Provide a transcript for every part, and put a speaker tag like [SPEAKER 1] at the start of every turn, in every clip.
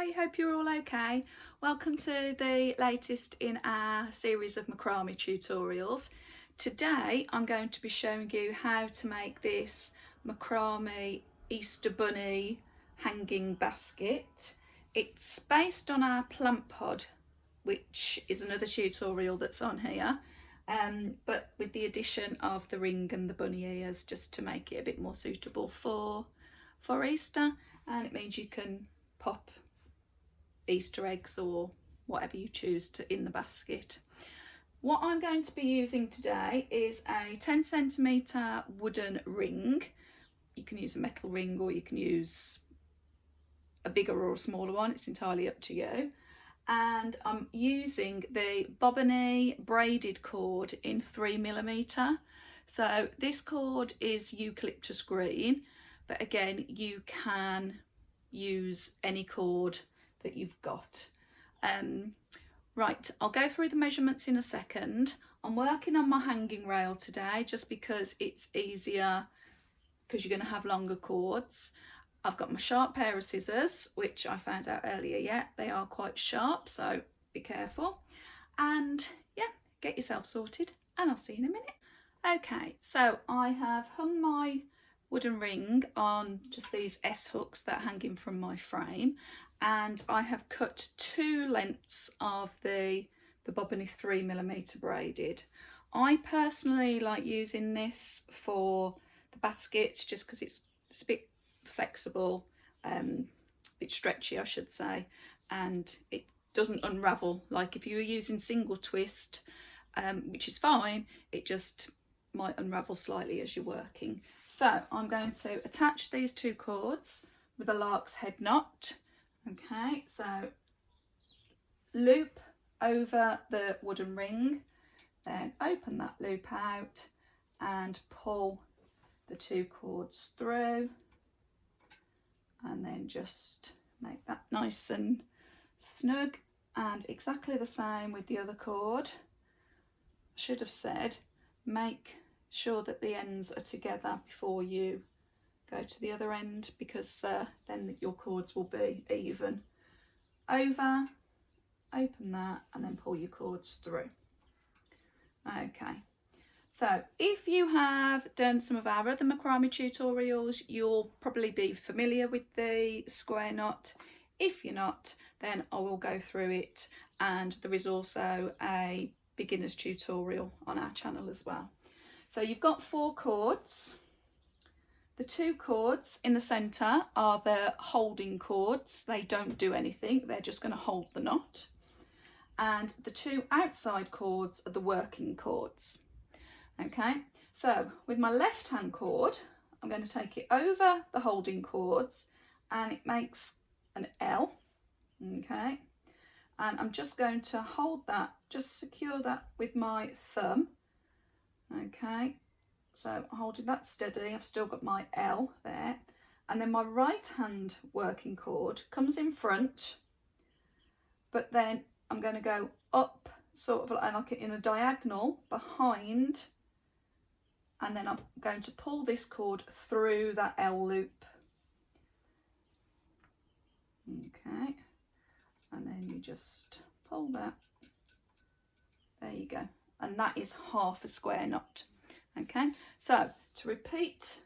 [SPEAKER 1] Hi, hope you're all okay. Welcome to the latest in our series of macrame tutorials. Today I'm going to be showing you how to make this macrame Easter bunny hanging basket. It's based on our plant pod, which is another tutorial that's on here, but with the addition of the ring and the bunny ears just to make it a bit more suitable for Easter, and it means you can pop Easter eggs or whatever you choose to in the basket. What I'm going to be using today is a 10cm wooden ring. You can use a metal ring or you can use a bigger or a smaller one, it's entirely up to you. And I'm using the bobbiny braided cord in 3mm. So this cord is eucalyptus green, but again you can use any cord that you've got. Right, I'll go through the measurements in a second. I'm working on my hanging rail today just because it's easier, because you're going to have longer cords. I've got my sharp pair of scissors, which I found out earlier, they are quite sharp, so be careful. And yeah, get yourself sorted and I'll see you in a minute. Okay, so I have hung my wooden ring on just these S hooks that are hanging from my frame, and I have cut 2 lengths of the bobbiny 3mm braided. I personally like using this for the basket just because it's a bit flexible, a bit stretchy I should say, and it doesn't unravel like if you were using single twist, which is fine, it just might unravel slightly as you're working. So I'm going to attach these 2 cords with a lark's head knot. Okay, so loop over the wooden ring, then open that loop out and pull the 2 cords through, and then just make that nice and snug. And exactly the same with the other cord. I should have said make sure that the ends are together before you go to the other end, because then your cords will be even. Over, open that and then pull your cords through. Okay, so if you have done some of our other macrame tutorials, you'll probably be familiar with the square knot. If you're not, then I will go through it, and there is also a beginner's tutorial on our channel as well. So you've got 4 cords. The 2 cords in the centre are the holding cords. They don't do anything, they're just going to hold the knot. And the 2 outside cords are the working cords. Okay, so with my left hand cord, I'm going to take it over the holding cords and it makes an L. Okay, and I'm just going to hold that, just secure that with my thumb. Okay, so holding that steady, I've still got my L there, and then my right hand working cord comes in front, but then I'm going to go up sort of like in a diagonal behind, and then I'm going to pull this cord through that L loop. Okay, and then you just pull that, there you go, and that is half a square knot. Okay, so to repeat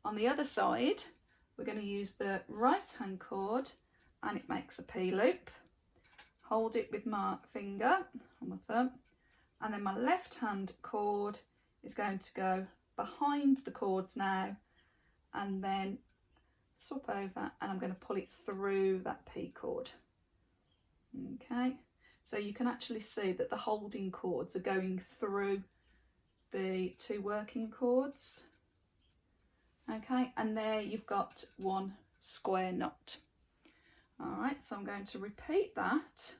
[SPEAKER 1] on the other side, we're going to use the right hand cord and it makes a P loop. Hold it with my finger on my thumb, and then my left hand cord is going to go behind the cords now, and then swap over and I'm going to pull it through that P cord. Okay, so you can actually see that the holding cords are going through the 2 working cords. Okay, and there you've got 1 square knot. All right, so I'm going to repeat that,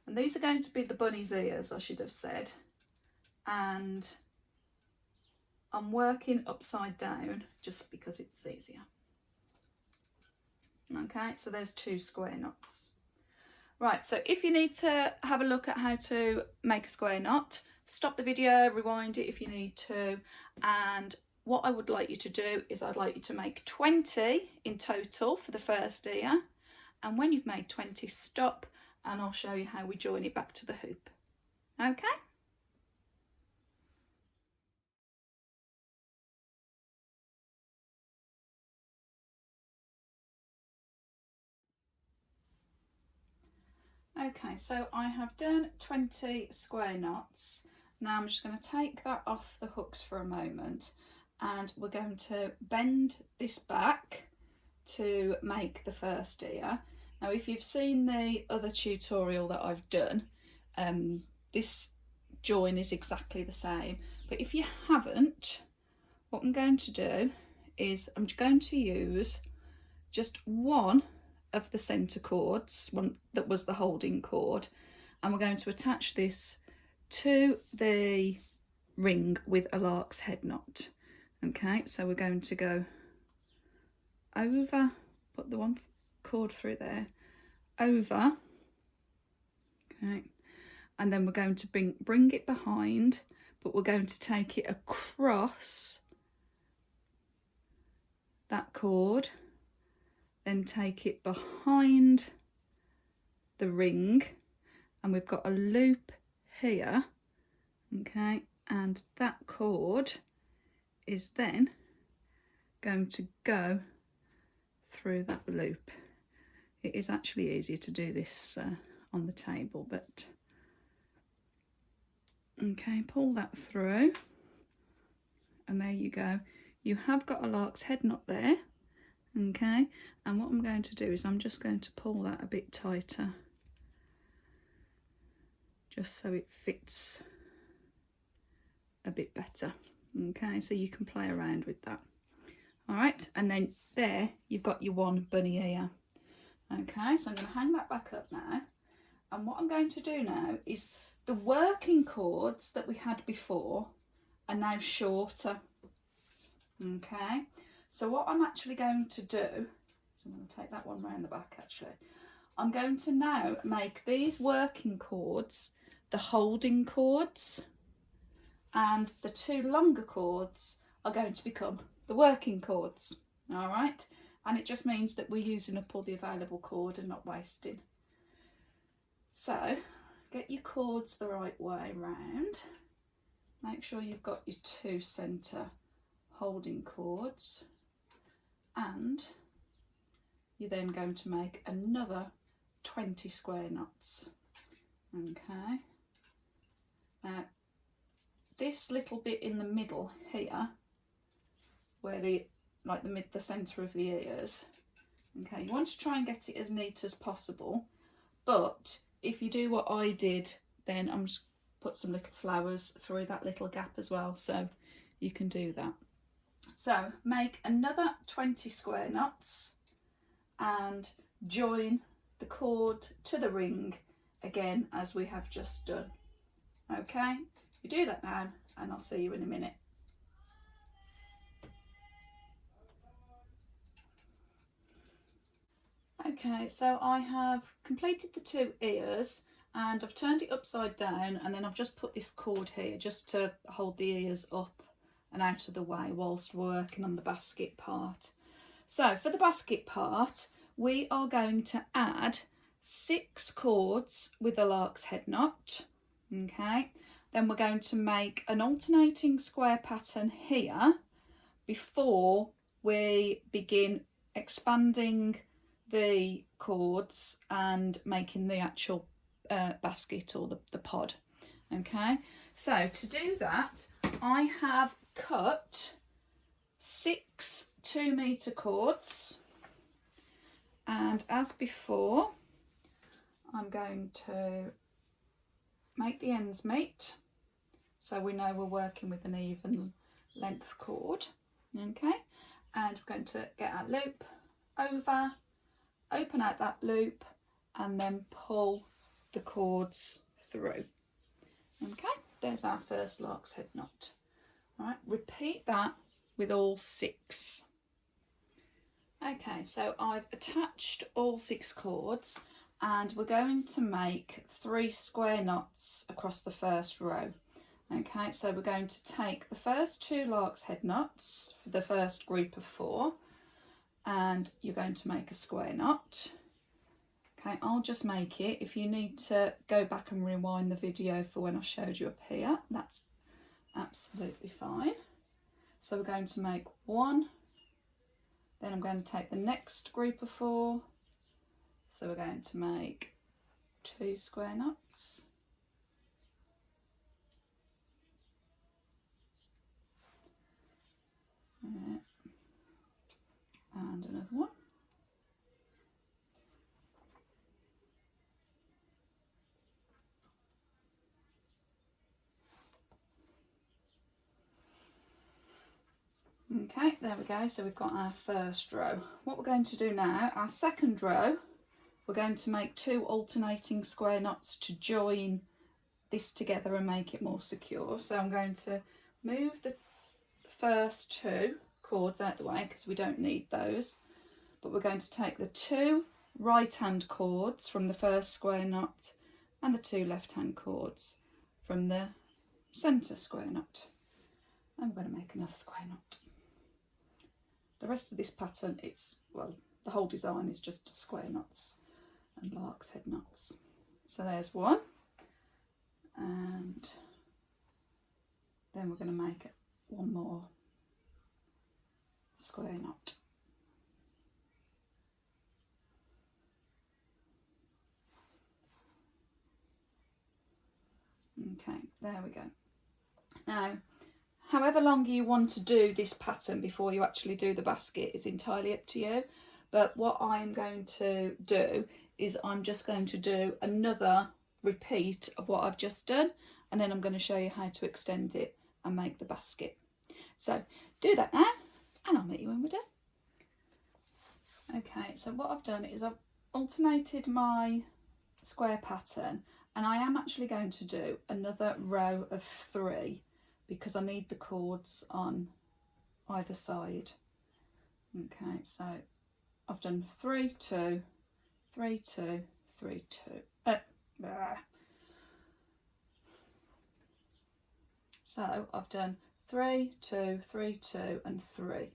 [SPEAKER 1] and these are going to be the bunny's ears, I should have said, and I'm working upside down just because it's easier. Okay, so there's 2 square knots. Right, so if you need to have a look at how to make a square knot, stop the video, rewind it if you need to, and what I would like you to do is I'd like you to make 20 in total for the first ear, and when you've made 20, stop, and I'll show you how we join it back to the hoop. Okay? Okay, so I have done 20 square knots. Now I'm just going to take that off the hooks for a moment, and we're going to bend this back to make the first ear. Now if you've seen the other tutorial that I've done, this join is exactly the same, but if you haven't, what I'm going to do is I'm going to use just one of the centre cords, one that was the holding cord, and we're going to attach this to the ring with a lark's head knot. Okay, so we're going to go over, put the one cord through there, over, okay, and then we're going to bring it behind, but we're going to take it across that cord, then take it behind the ring, and we've got a loop here, okay, and that cord is then going to go through that loop. It is actually easier to do this on the table, but okay, pull that through, and there you go. You have got a lark's head knot there, okay, and what I'm going to do is I'm just going to pull that a bit tighter, just so it fits a bit better. Okay, so you can play around with that. All right, and then there you've got your one bunny ear. Okay, so I'm going to hang that back up now, and what I'm going to do now is the working cords that we had before are now shorter. Okay, so what I'm actually going to do is I'm going to take that one round the back actually. I'm going to now make these working cords the holding cords, and the two longer cords are going to become the working cords. All right, and it just means that we're using up all the available cord and not wasting. So get your cords the right way round, make sure you've got your two centre holding cords, and you're then going to make another 20 square knots. Okay, now this little bit in the middle here, where the centre of the ears, okay, you want to try and get it as neat as possible, but if you do what I did, then I'm just put some little flowers through that little gap as well, so you can do that. So make another 20 square knots and join the cord to the ring again as we have just done. Okay, you do that now and I'll see you in a minute. Okay, so I have completed the two ears and I've turned it upside down, and then I've just put this cord here just to hold the ears up and out of the way whilst working on the basket part. So for the basket part, we are going to add 6 cords with a lark's head knot. Okay, then we're going to make an alternating square pattern here before we begin expanding the cords and making the actual basket or the pod. Okay, so to do that I have cut 6 2-meter cords, and as before I'm going to make the ends meet so we know we're working with an even length cord. Okay, and we're going to get our loop over, open out that loop, and then pull the cords through. Okay, there's our first lark's head knot. All right, repeat that with all 6. Okay, so I've attached all 6 cords, and we're going to make 3 square knots across the first row. Okay, so we're going to take the first 2 lark's head knots for the first group of 4, and you're going to make a square knot. Okay, I'll just make it. If you need to go back and rewind the video for when I showed you up here, that's absolutely fine. So we're going to make 1, then I'm going to take the next group of 4, so we're going to make 2 square knots. And another one. Okay, there we go. So we've got our first row. What we're going to do now, our second row, we're going to make 2 alternating square knots to join this together and make it more secure. So I'm going to move the first 2 cords out the way because we don't need those, but we're going to take the 2 right hand cords from the first square knot and the 2 left hand cords from the centre square knot, and we're going to make another square knot. The rest of this pattern, the whole design is just square knots and lark's head knots. So there's one, and then we're going to make one more square knot. Okay, there we go. Now, however long you want to do this pattern before you actually do the basket is entirely up to you, but what I'm going to do is I'm just going to do another repeat of what I've just done, and then I'm going to show you how to extend it and make the basket. So do that now, and I'll meet you when we're done. Okay, so what I've done is I've alternated my square pattern, and I am actually going to do another row of 3 because I need the cords on either side. Okay, so I've done 3, 2, 3, 2, 3, 2. So I've done 3, 2, 3, 2, and 3. Okay.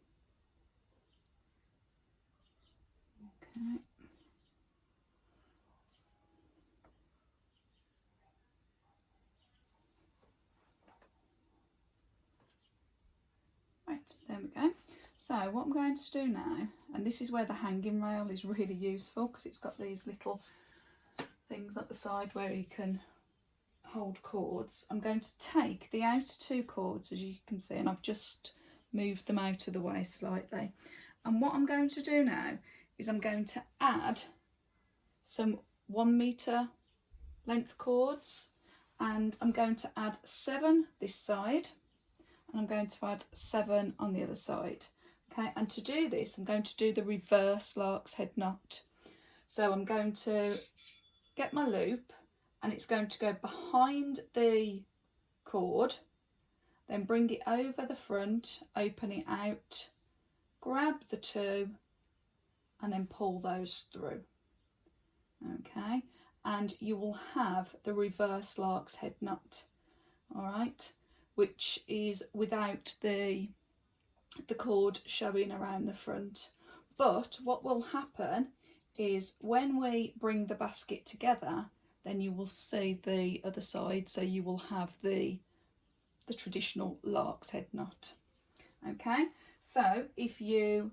[SPEAKER 1] Right, there we go. So what I'm going to do now, and this is where the hanging rail is really useful because it's got these little things at the side where you can hold cords. I'm going to take the outer 2 cords, as you can see, and I've just moved them out of the way slightly. And what I'm going to do now is I'm going to add some 1 metre length cords, and I'm going to add 7 this side, and I'm going to add 7 on the other side. Okay, and to do this I'm going to do the reverse lark's head knot. So I'm going to get my loop, and it's going to go behind the cord, then bring it over the front, open it out, grab the 2 and then pull those through. Okay, and you will have the reverse lark's head knot, all right, which is without the cord showing around the front. But what will happen is when we bring the basket together, then you will see the other side, so you will have the traditional lark's head knot. Okay, so if you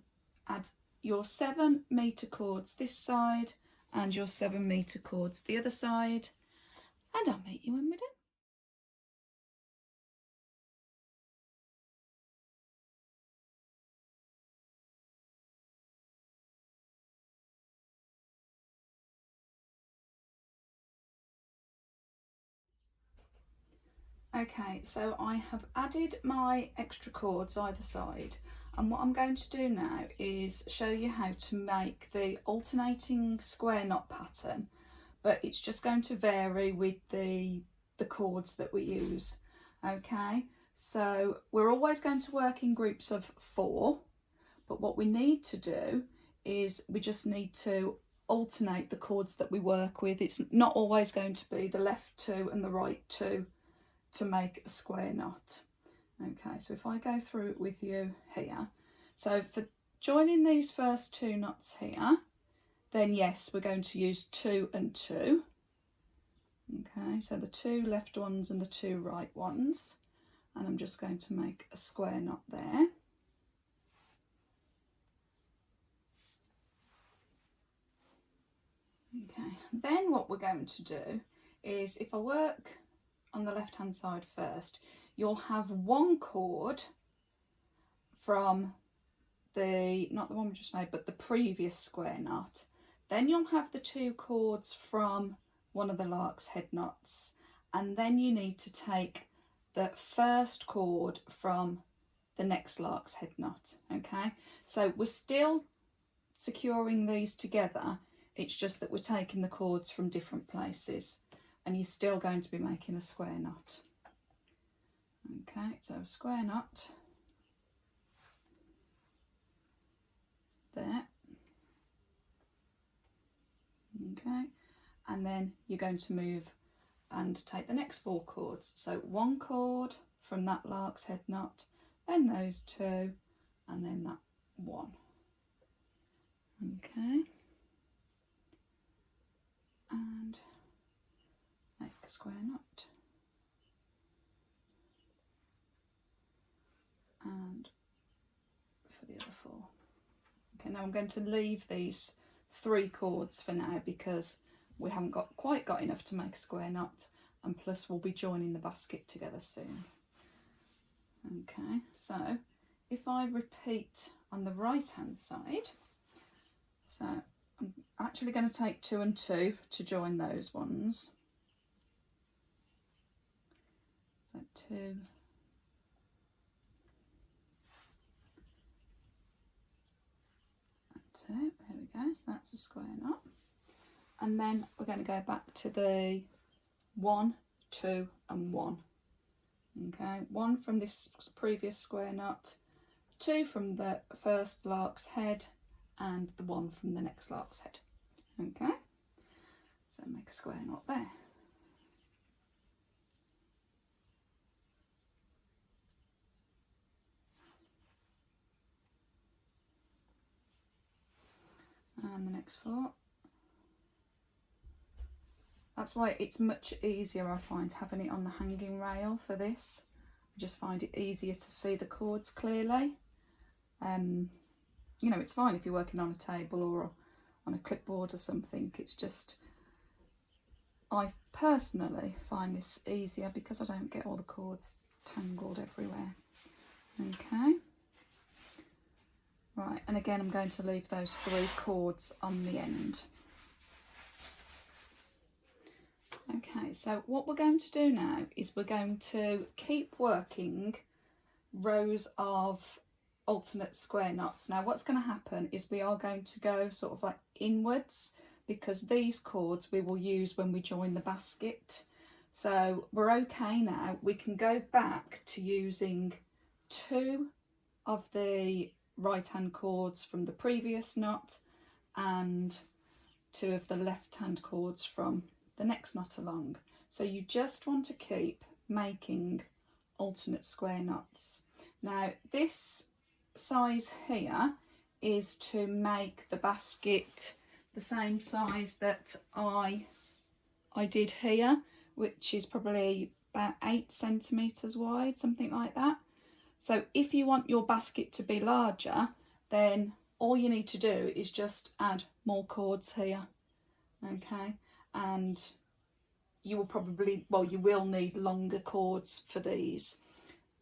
[SPEAKER 1] add your 7 metre cords this side and your 7 metre cords the other side, and I'll meet you when we're done. Okay, so I have added my extra cords either side, and what I'm going to do now is show you how to make the alternating square knot pattern, but it's just going to vary with the cords that we use. Okay, so we're always going to work in groups of 4, but what we need to do is we just need to alternate the cords that we work with. It's not always going to be the left 2 and the right 2 to make a square knot. Okay, so if I go through it with you here, so for joining these first 2 knots here, then yes, we're going to use 2 and 2. Okay, so the 2 left ones and the 2 right ones, and I'm just going to make a square knot there. Okay, then what we're going to do is, if I work on the left hand side first, you'll have 1 cord from the, not the one we just made, but the previous square knot. Then you'll have the 2 cords from one of the lark's head knots, and then you need to take the first cord from the next lark's head knot. Okay, so we're still securing these together, it's just that we're taking the cords from different places, and you're still going to be making a square knot. Okay, so a square knot there. Okay, and then you're going to move and take the next 4 cords. So 1 cord from that lark's head knot, then those 2, and then that 1. Okay, and make a square knot. And for the other 4. Okay, now I'm going to leave these 3 cords for now because we haven't quite got enough to make a square knot, and plus we'll be joining the basket together soon. Okay, so if I repeat on the right hand side, so I'm actually going to take 2 and 2 to join those ones. So 2 and 2, there we go, so that's a square knot. And then we're going to go back to the 1, 2 and 1. Okay, 1 from this previous square knot, 2 from the first lark's head, and the 1 from the next lark's head. Okay, so make a square knot there. And the next 4. That's why it's much easier, I find, having it on the hanging rail for this. I just find it easier to see the cords clearly. You know, it's fine if you're working on a table or on a clipboard or something. It's just, I personally find this easier because I don't get all the cords tangled everywhere. Okay. Right, and again I'm going to leave those 3 cords on the end. Okay, so what we're going to do now is we're going to keep working rows of alternate square knots. Now what's going to happen is we are going to go sort of like inwards, because these cords we will use when we join the basket. So we're okay now. We can go back to using 2 of the right hand cords from the previous knot and 2 of the left hand cords from the next knot along. So you just want to keep making alternate square knots. Now this size here is to make the basket the same size that I did here, which is probably about 8 centimeters wide, something like that. So if you want your basket to be larger, then all you need to do is just add more cords here. Okay, and you will probably, well, you will need longer cords for these,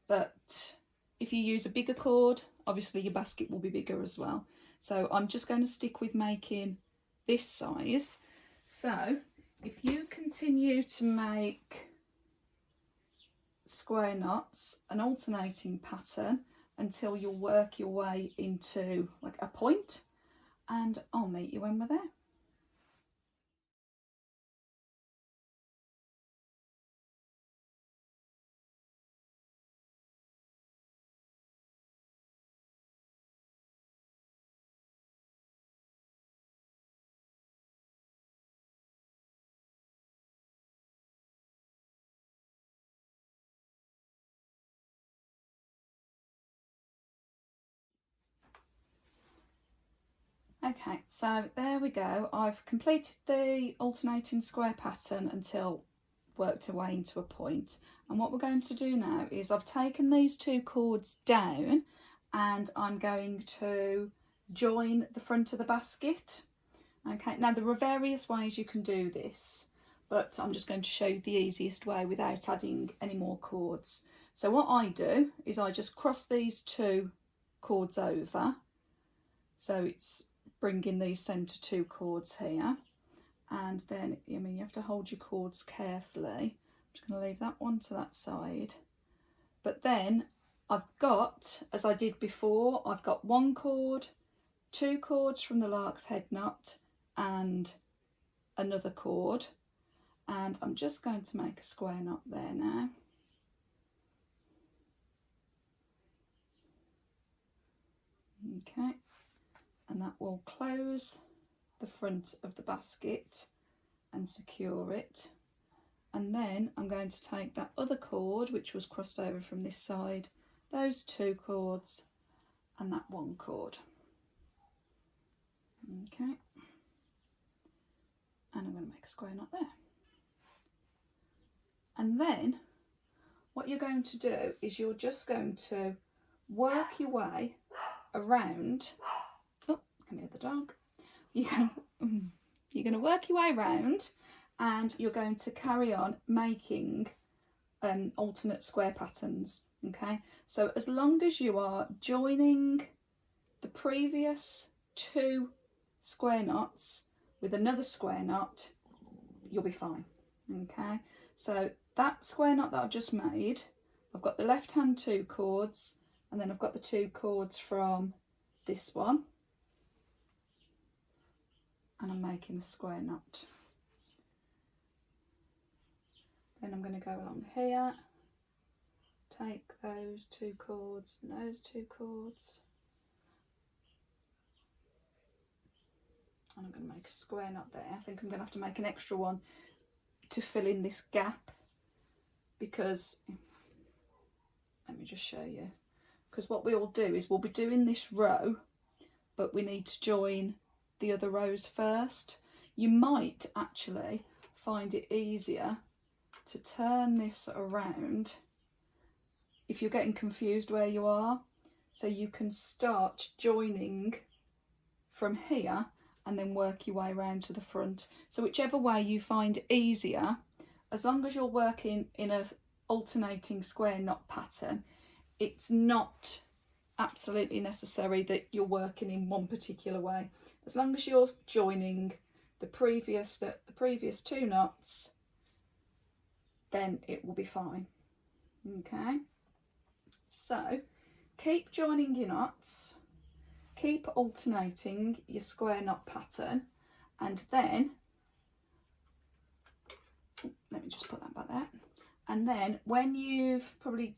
[SPEAKER 1] but if you use a bigger cord, obviously your basket will be bigger as well. So I'm just going to stick with making this size. So if you continue to make square knots, an alternating pattern, until you work your way into like a point, and I'll meet you when we're there. Okay, so there we go. I've completed the alternating square pattern until worked away into a point. And what we're going to do now is I've taken these two cords down and I'm going to join the front of the basket. Okay, now there are various ways you can do this, but I'm just going to show you the easiest way without adding any more cords. So what I do is I just cross these two cords over, so it's bringing these centre two cords here, and then you have to hold your cords carefully. I'm just going to leave that one to that side, but then I've got, as I did before, I've got one cord, two cords from the lark's head knot and another cord, and I'm just going to make a square knot there now. Okay, and that will close the front of the basket and secure it. And then I'm going to take that other cord which was crossed over from this side, those two cords and that one cord. Okay, and I'm going to make a square knot there. And then what you're going to do is you're just going to work your way around. Oh, can you hear the dog? You're going to work your way around, and you're going to carry on making alternate square patterns. Okay, so as long as you are joining the previous two square knots with another square knot, you'll be fine. Okay, so that square knot that I've just made, I've got the left hand two cords, and then I've got the two cords from this one, and I'm making a square knot. Then I'm going to go along here, take those two cords and those two cords, and I'm going to make a square knot there. I think I'm going to have to make an extra one to fill in this gap, because let me just show you, because what we'll do is we'll be doing this row, but we need to join the other rows first. You might actually find it easier to turn this around if you're getting confused where you are, so you can start joining from here and then work your way around to the front. So whichever way you find easier, as long as you're working in a alternating square knot pattern, it's not absolutely necessary that you're working in one particular way. As long as you're joining the previous two knots, then it will be fine. Okay, so keep joining your knots, keep alternating your square knot pattern, and then let me just put that back there. And then when you've probably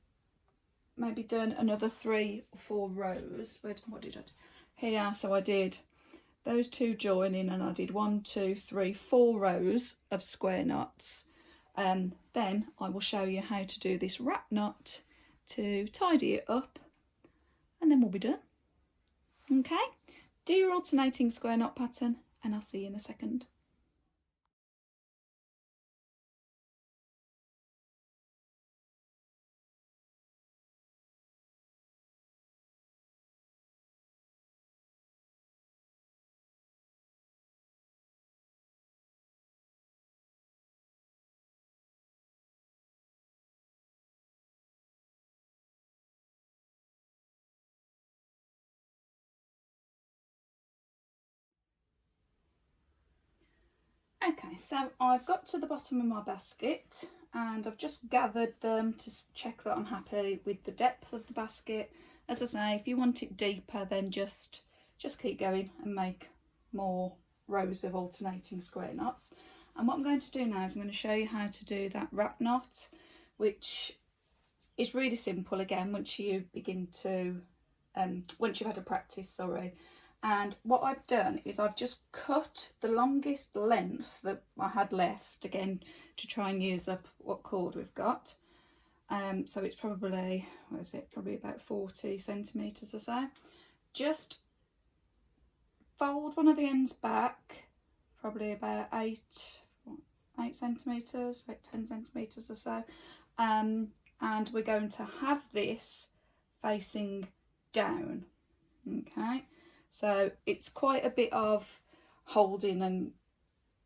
[SPEAKER 1] maybe done another 3 or 4 rows, what did I do here? So I did those two joining, and I did 1, 2, 3, 4 rows of square knots. Then I will show you how to do this wrap knot to tidy it up, and then we'll be done. Okay, do your alternating square knot pattern, and I'll see you in a second. Okay, so I've got to the bottom of my basket, and I've just gathered them to check that I'm happy with the depth of the basket. As I say, if you want it deeper, then just keep going and make more rows of alternating square knots. And what I'm going to do now is I'm going to show you how to do that wrap knot, which is really simple again once you begin to once you've had a practice, sorry. And what I've done is I've just cut the longest length that I had left, again to try and use up what cord we've got. So it's probably, probably about 40 centimetres or so. Just fold one of the ends back, probably about 8 centimetres, like 10 centimetres or so, and we're going to have this facing down. Okay, so it's quite a bit of holding and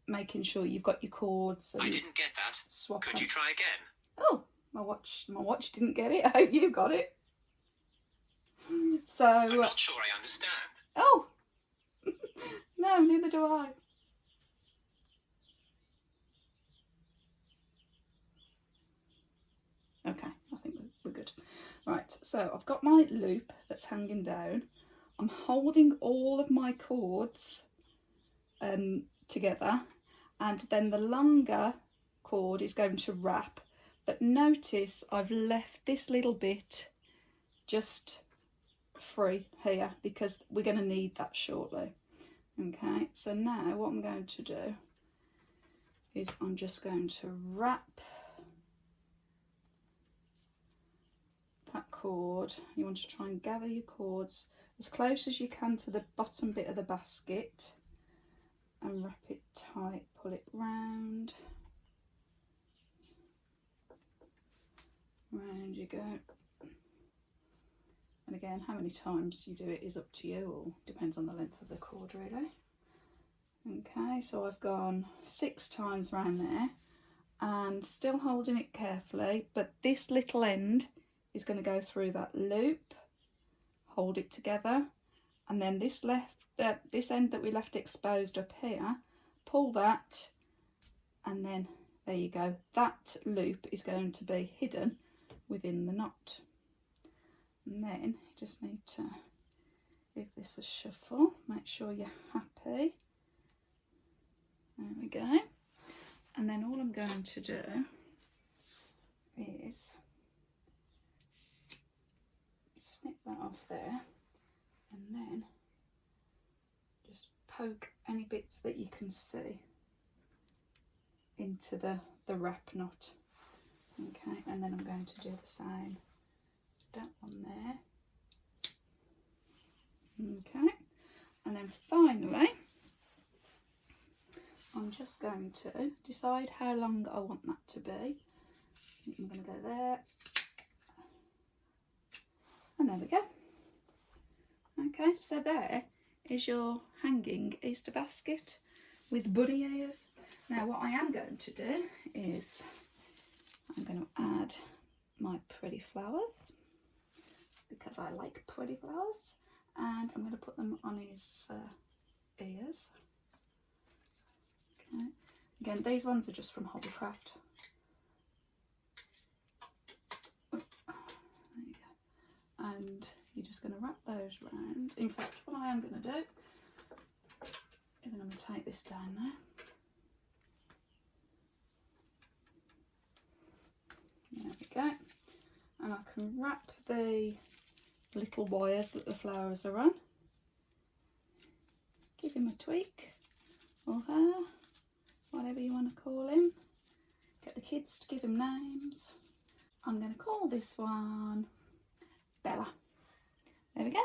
[SPEAKER 1] making sure you've got your cords. And
[SPEAKER 2] I didn't get that. Could you try again?
[SPEAKER 1] Oh, my watch didn't get it. I hope you got it. So
[SPEAKER 2] I'm not sure I understand.
[SPEAKER 1] Oh no, neither do I. Okay, I think we're good. Right, so I've got my loop that's hanging down. I'm holding all of my cords together, and then the longer cord is going to wrap. But notice I've left this little bit just free here because we're going to need that shortly. Okay, so now what I'm going to do is I'm just going to wrap that cord. You want to try and gather your cords as close as you can to the bottom bit of the basket and wrap it tight, pull it round you go. And again, how many times you do it is up to you, or depends on the length of the cord really. Okay, so I've gone 6 times round there and still holding it carefully, but this little end is going to go through that loop, hold it together, and then this end that we left exposed up here, pull that, and then there you go. That loop is going to be hidden within the knot. And then you just need to give this a shuffle, make sure you're happy. There we go. And then all I'm going to do is snip that off there, and then just poke any bits that you can see into the wrap knot. Okay, and then I'm going to do the same, that one there. Okay, and then finally I'm just going to decide how long I want that to be. I'm going to go there, and there we go. Okay, so there is your hanging Easter basket with bunny ears. Now what I am going to do is I'm going to add my pretty flowers, because I like pretty flowers, and I'm going to put them on his ears. Okay. Again, these ones are just from Hobbycraft. There you go. And you're just going to wrap those round. In fact, what I am going to do is I'm going to take this down now. There we go. And I can wrap the little wires that the flowers are on. Give him a tweak, or her, whatever you want to call him. Get the kids to give him names. I'm going to call this one Bella. There we go.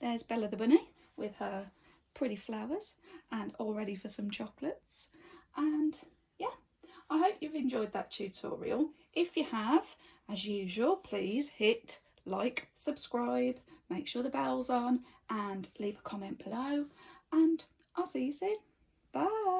[SPEAKER 1] There's Bella the bunny with her pretty flowers and all ready for some chocolates. And yeah, I hope you've enjoyed that tutorial. If you have, as usual, please hit like, subscribe, make sure the bell's on, and leave a comment below. And I'll see you soon. Bye.